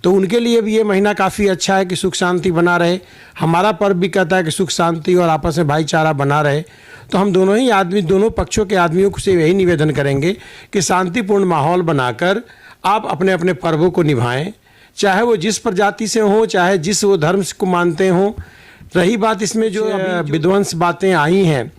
तो उनके लिए भी ये महीना काफ़ी अच्छा है कि सुख शांति बना रहे। हमारा पर्व भी कहता है कि सुख शांति और आपस में भाईचारा बना रहे। तो हम दोनों ही आदमी, दोनों पक्षों के आदमियों से यही निवेदन करेंगे कि शांतिपूर्ण माहौल बनाकर आप अपने अपने पर्वों को निभाएं, चाहे वो जिस प्रजाति से हो, चाहे जिस वो धर्म को मानते हों। रही बात इसमें जो विध्वंस बातें आई हैं,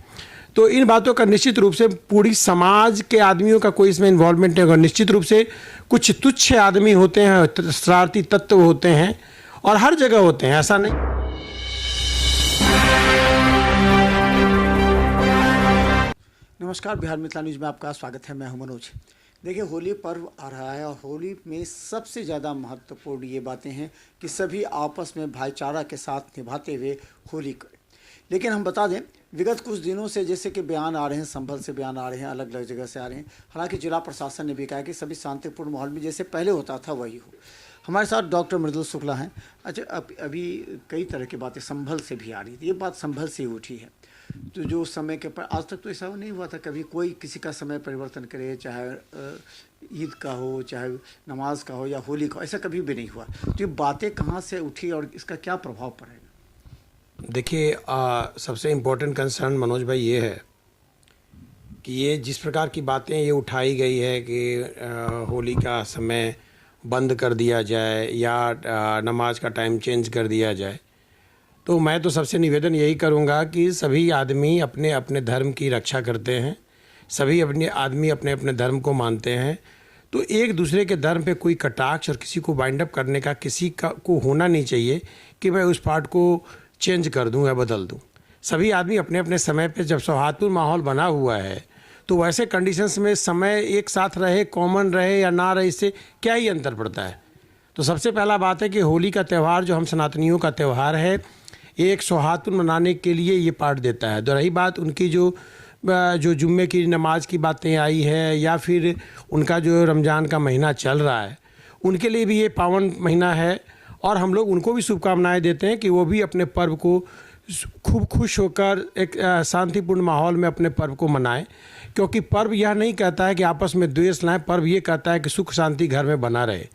तो इन बातों का निश्चित रूप से पूरी समाज के आदमियों का कोई इसमें इन्वॉल्वमेंट नहीं होगा। निश्चित रूप से कुछ तुच्छ आदमी होते हैं, शरारती तत्व होते हैं, और हर जगह होते हैं, ऐसा नहीं। नमस्कार, बिहार मिथिला न्यूज़ में आपका स्वागत है। मैं हूं मनोज। देखिए, होली पर्व आ रहा है और होली में सबसे ज़्यादा महत्वपूर्ण ये बातें हैं कि सभी आपस में भाईचारा के साथ निभाते हुए होली करें। लेकिन हम बता दें, विगत कुछ दिनों से जैसे कि बयान आ रहे हैं, संभल से बयान आ रहे हैं, अलग अलग जगह से आ रहे हैं। हालांकि जिला प्रशासन ने भी कहा कि सभी शांतिपूर्ण माहौल में जैसे पहले होता था वही हो। हमारे साथ डॉक्टर मृदुल शुक्ला हैं। अच्छा, अभी कई तरह की बातें संभल से भी आ रही थी। ये बात संभल से ही उठी है। तो जो समय के पर आज तक तो ऐसा नहीं हुआ था कभी कोई किसी का समय परिवर्तन करे, चाहे ईद का हो, चाहे नमाज का हो या होली का हो, ऐसा कभी भी नहीं हुआ। तो ये बातें कहाँ से उठी और इसका क्या प्रभाव पड़ेगा? देखिए, सबसे इम्पोर्टेंट कंसर्न मनोज भाई ये है कि ये जिस प्रकार की बातें ये उठाई गई है कि होली का समय बंद कर दिया जाए या नमाज का टाइम चेंज कर दिया जाए, तो मैं तो सबसे निवेदन यही करूंगा कि सभी आदमी अपने अपने धर्म की रक्षा करते हैं, सभी अपने आदमी अपने अपने धर्म को मानते हैं। तो एक दूसरे के धर्म पे कोई कटाक्ष और किसी को बाइंड अप करने का किसी का को होना नहीं चाहिए कि मैं उस पार्ट को चेंज कर दूं या बदल दूं। सभी आदमी अपने अपने समय पे, जब सौहार्दपूर्ण माहौल बना हुआ है, तो वैसे कंडीशंस में समय एक साथ रहे, कॉमन रहे या ना रहे, इससे क्या ही अंतर पड़ता है। तो सबसे पहला बात है कि होली का त्यौहार जो हम सनातनियों का त्यौहार है, एक सौहार्दपूर्ण मनाने के लिए ये पार्ट देता है। तो रही बात उनकी जो जुम्मे की नमाज की बातें आई है या फिर उनका जो रमज़ान का महीना चल रहा है, उनके लिए भी ये पावन महीना है और हम लोग उनको भी शुभकामनाएं देते हैं कि वो भी अपने पर्व को खूब खुश होकर एक शांतिपूर्ण माहौल में अपने पर्व को मनाएं। क्योंकि पर्व यह नहीं कहता है कि आपस में द्वेष लाएं, पर्व ये कहता है कि सुख शांति घर में बना रहे।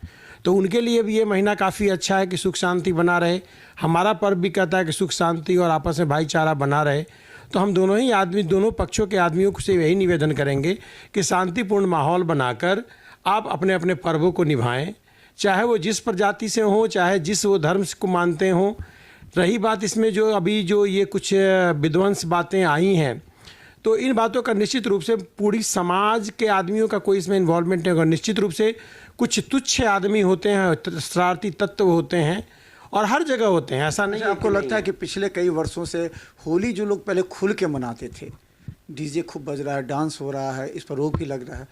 तो उनके लिए भी ये महीना काफ़ी अच्छा है कि सुख शांति बना रहे। हमारा पर्व भी कहता है कि सुख शांति और आपस में भाईचारा बना रहे। तो हम दोनों ही आदमी, दोनों पक्षों के आदमियों से यही निवेदन करेंगे कि शांतिपूर्ण माहौल बनाकर आप अपने अपने पर्वों को निभाएं, चाहे वो जिस प्रजाति से हो, चाहे जिस वो धर्म को मानते हों। रही बात इसमें जो अभी जो ये कुछ विध्वंस बातें आई हैं, तो इन बातों का निश्चित रूप से पूरी समाज के आदमियों का कोई इसमें इन्वॉल्वमेंट नहीं होगा। निश्चित रूप से कुछ तुच्छ आदमी होते हैं, शरारती तत्व होते हैं, और हर जगह होते हैं, ऐसा नहीं। आपको लगता है कि पिछले कई वर्षों से होली जो लोग पहले खुल के मनाते थे, डीजे खूब बज रहा है, डांस हो रहा है, इस पर रोक भी लग रहा है,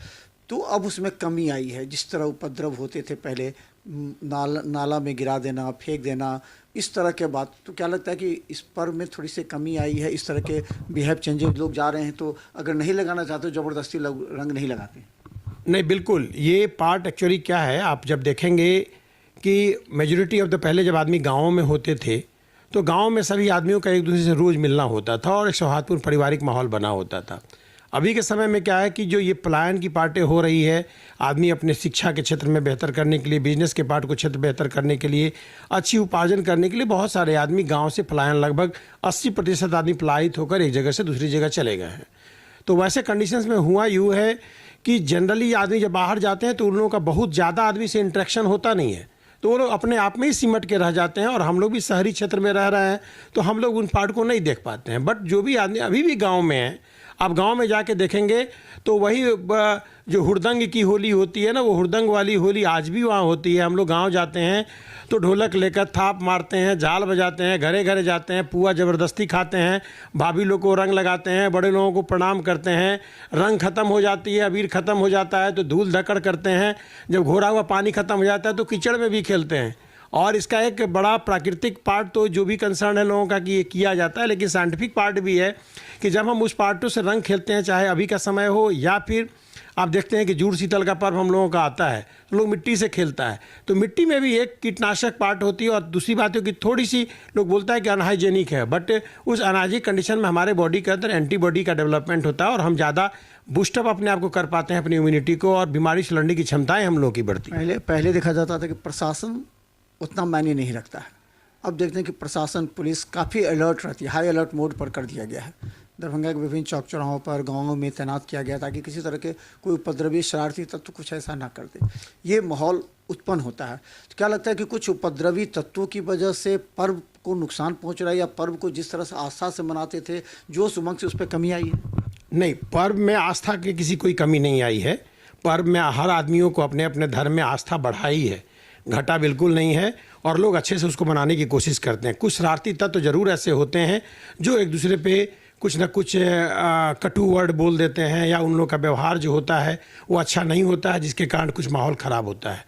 तो अब उसमें कमी आई है। जिस तरह उपद्रव होते थे पहले, नाला में गिरा देना, फेंक देना, इस तरह के बात, तो क्या लगता है कि इस पर्व में थोड़ी सी कमी आई है? इस तरह के बिहेव चेंजेस लोग जा रहे हैं, तो अगर नहीं लगाना चाहते तो ज़बरदस्ती रंग नहीं लगाते? नहीं, बिल्कुल। ये पार्ट एक्चुअली क्या है, आप जब देखेंगे कि मेजॉरिटी ऑफ द पहले जब आदमी गाँव में होते थे, तो गाँव में सभी आदमियों का एक दूसरे से रोज़ मिलना होता था और एक सौहार्दपूर्ण पारिवारिक माहौल बना होता था। अभी के समय में क्या है कि जो ये पलायन की पार्टें हो रही है, आदमी अपने शिक्षा के क्षेत्र में बेहतर करने के लिए, बिजनेस के पार्ट को क्षेत्र बेहतर करने के लिए, अच्छी उपार्जन करने के लिए बहुत सारे आदमी गांव से पलायन, लगभग 80% आदमी पलायित होकर एक जगह से दूसरी जगह चले गए हैं। तो वैसे कंडीशंस में हुआ यूँ है कि जनरली आदमी जब बाहर जाते हैं तो उन लोगों का बहुत ज़्यादा आदमी से इंटरेक्शन होता नहीं है, तो वो लोग अपने आप में ही सिमट के रह जाते हैं। और हम लोग भी शहरी क्षेत्र में रह रहे हैं तो हम लोग उन पार्ट को नहीं देख पाते हैं। बट जो भी आदमी अभी भी गाँव में है, आप गांव में जाके देखेंगे तो वही जो हुड़दंग की होली होती है ना, वो हुड़दंग वाली होली आज भी वहाँ होती है। हम लोग गांव जाते हैं तो ढोलक लेकर थाप मारते हैं, झाल बजाते हैं, घरे घरे जाते हैं, पुआ ज़बरदस्ती खाते हैं, भाभी लोग को रंग लगाते हैं, बड़े लोगों को प्रणाम करते हैं। रंग ख़त्म हो जाती है, अबीर ख़त्म हो जाता है तो धूल धक्कड़ करते हैं। जब घोरा हुआ पानी ख़त्म हो जाता है तो कीचड़ में भी खेलते हैं। और इसका एक बड़ा प्राकृतिक पार्ट तो जो भी कंसर्न है लोगों का कि ये किया जाता है, लेकिन साइंटिफिक पार्ट भी है कि जब हम उस पार्टों से रंग खेलते हैं, चाहे अभी का समय हो या फिर आप देखते हैं कि जूड़ शीतल का पर्व हम लोगों का आता है तो लोग मिट्टी से खेलता है, तो मिट्टी में भी एक कीटनाशक पार्ट होती है। और दूसरी बात है कि थोड़ी सी लोग बोलता है कि अनहाइजेनिक है, बट उस अनहाइजेनिक कंडीशन में हमारे बॉडी के अंदर एंटीबॉडी का डेवलपमेंट होता है और हम ज़्यादा बूस्टअप अपने आप को कर पाते हैं, अपनी इम्यूनिटी को, और बीमारी से लड़ने की क्षमताएं हम लोगों की बढ़ती है। पहले देखा जाता था कि प्रशासन उतना मायने नहीं रखता है। अब देखते हैं कि प्रशासन, पुलिस काफ़ी अलर्ट रहती है, हाई अलर्ट मोड पर कर दिया गया है। दरभंगा के विभिन्न चौक चौराहों पर, गाँवों में तैनात किया गया ताकि किसी तरह के कोई उपद्रवी शरारती तत्व कुछ ऐसा ना कर दे। ये माहौल उत्पन्न होता है। तो क्या लगता है कि कुछ उपद्रवी तत्वों की वजह से पर्व को नुकसान पहुंच रहा है, या पर्व को जिस तरह से आस्था से मनाते थे, जोश उमंग से उस पर कमी आई है? नहीं, पर्व में आस्था की किसी कोई कमी नहीं आई है। पर्व में हर आदमियों को अपने अपने धर्म में आस्था बढ़ाई है, घटा बिल्कुल नहीं है, और लोग अच्छे से उसको मनाने की कोशिश करते हैं। कुछ शरारती तत्व तो ज़रूर ऐसे होते हैं जो एक दूसरे पे कुछ ना कुछ कटु वर्ड बोल देते हैं, या उन लोगों का व्यवहार जो होता है वो अच्छा नहीं होता है, जिसके कारण कुछ माहौल ख़राब होता है।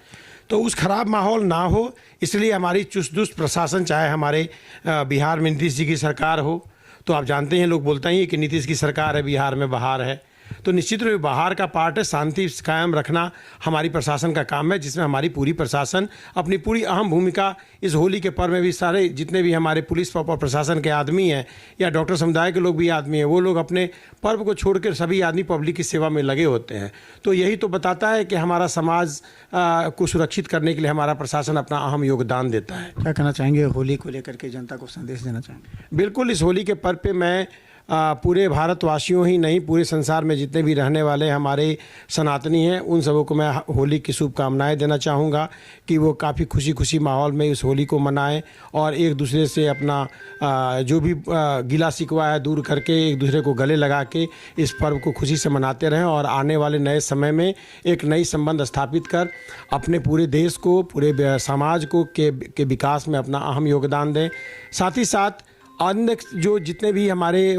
तो उस खराब माहौल ना हो, इसलिए हमारी चुस्त दुरुस्त प्रशासन, चाहे हमारे बिहार में नीतीश जी की सरकार हो, तो आप जानते हैं लोग बोलते ही कि नीतीश की सरकार है, बिहार में बहार है, तो निश्चित रूप से बाहर का पार्ट है। शांति कायम रखना हमारी प्रशासन का काम है, जिसमें हमारी पूरी प्रशासन अपनी पूरी अहम भूमिका इस होली के पर्व में भी, सारे जितने भी हमारे पुलिस और प्रशासन के आदमी हैं या डॉक्टर समुदाय के लोग भी आदमी हैं, वो लोग अपने पर्व को छोड़कर सभी आदमी पब्लिक की सेवा में लगे होते हैं। तो यही तो बताता है कि हमारा समाज को सुरक्षित करने के लिए हमारा प्रशासन अपना अहम योगदान देता है। क्या कहना चाहेंगे होली को लेकर के, जनता को संदेश देना चाहेंगे? बिल्कुल, इस होली के पर्व पे मैं पूरे भारतवासियों ही नहीं, पूरे संसार में जितने भी रहने वाले हमारे सनातनी हैं, उन सबों को मैं होली की शुभकामनाएं देना चाहूँगा कि वो काफ़ी खुशी खुशी माहौल में इस होली को मनाएं, और एक दूसरे से अपना जो भी गिला शिकवा है दूर करके एक दूसरे को गले लगा के इस पर्व को खुशी से मनाते रहें, और आने वाले नए समय में एक नई संबंध स्थापित कर अपने पूरे देश को, पूरे समाज को के विकास में अपना अहम योगदान दें। साथ ही साथ अन्य जो जितने भी हमारे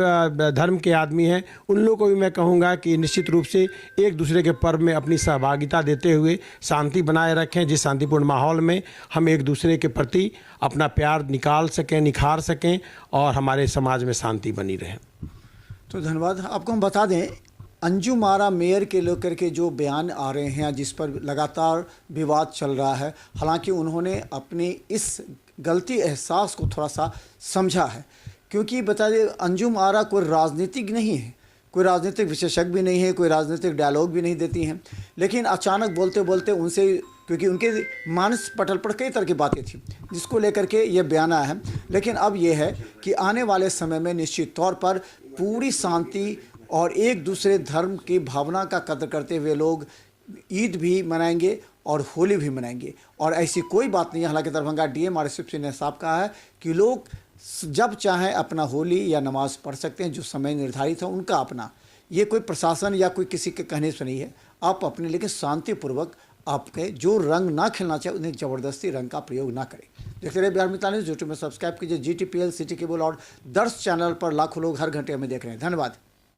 धर्म के आदमी हैं, उन लोगों को भी मैं कहूँगा कि निश्चित रूप से एक दूसरे के पर्व में अपनी सहभागिता देते हुए शांति बनाए रखें, जिस शांतिपूर्ण माहौल में हम एक दूसरे के प्रति अपना प्यार निकाल सकें, निखार सकें, और हमारे समाज में शांति बनी रहे। तो धन्यवाद। आपको हम बता दें, अंजुम आरा मेयर के लेकर के जो बयान आ रहे हैं, जिस पर लगातार विवाद चल रहा है, हालांकि उन्होंने अपनी इस गलती एहसास को थोड़ा सा समझा है, क्योंकि बता दें अंजुम आरा कोई राजनीतिक नहीं है, कोई राजनीतिक विशेषज्ञ भी नहीं है, कोई राजनीतिक डायलॉग भी नहीं देती हैं, लेकिन अचानक बोलते बोलते उनसे, क्योंकि उनके मानस पटल पर कई तरह की बातें थी जिसको लेकर के ये बयान आया है। लेकिन अब ये है कि आने वाले समय में निश्चित तौर पर पूरी शांति और एक दूसरे धर्म की भावना का कदर करते हुए लोग ईद भी मनाएंगे और होली भी मनाएंगे, और ऐसी कोई बात नहीं है। हालांकि दरभंगा डीएम RSP ने साफ कहा है कि लोग जब चाहें अपना होली या नमाज पढ़ सकते हैं, जो समय निर्धारित है उनका अपना, ये कोई प्रशासन या कोई किसी के कहने से नहीं है। आप अपने, लेकिन शांतिपूर्वक आपके जो रंग ना खेलना चाहिए उन्हें ज़बरदस्ती रंग का प्रयोग ना करें। देखते रहे बिहार मित्र न्यूज़, यूट्यूब में सब्सक्राइब कीजिए, GTPL सिटी केबल और दर्श चैनल पर लाखों लोग हर घंटे हमें देख रहे हैं। धन्यवाद।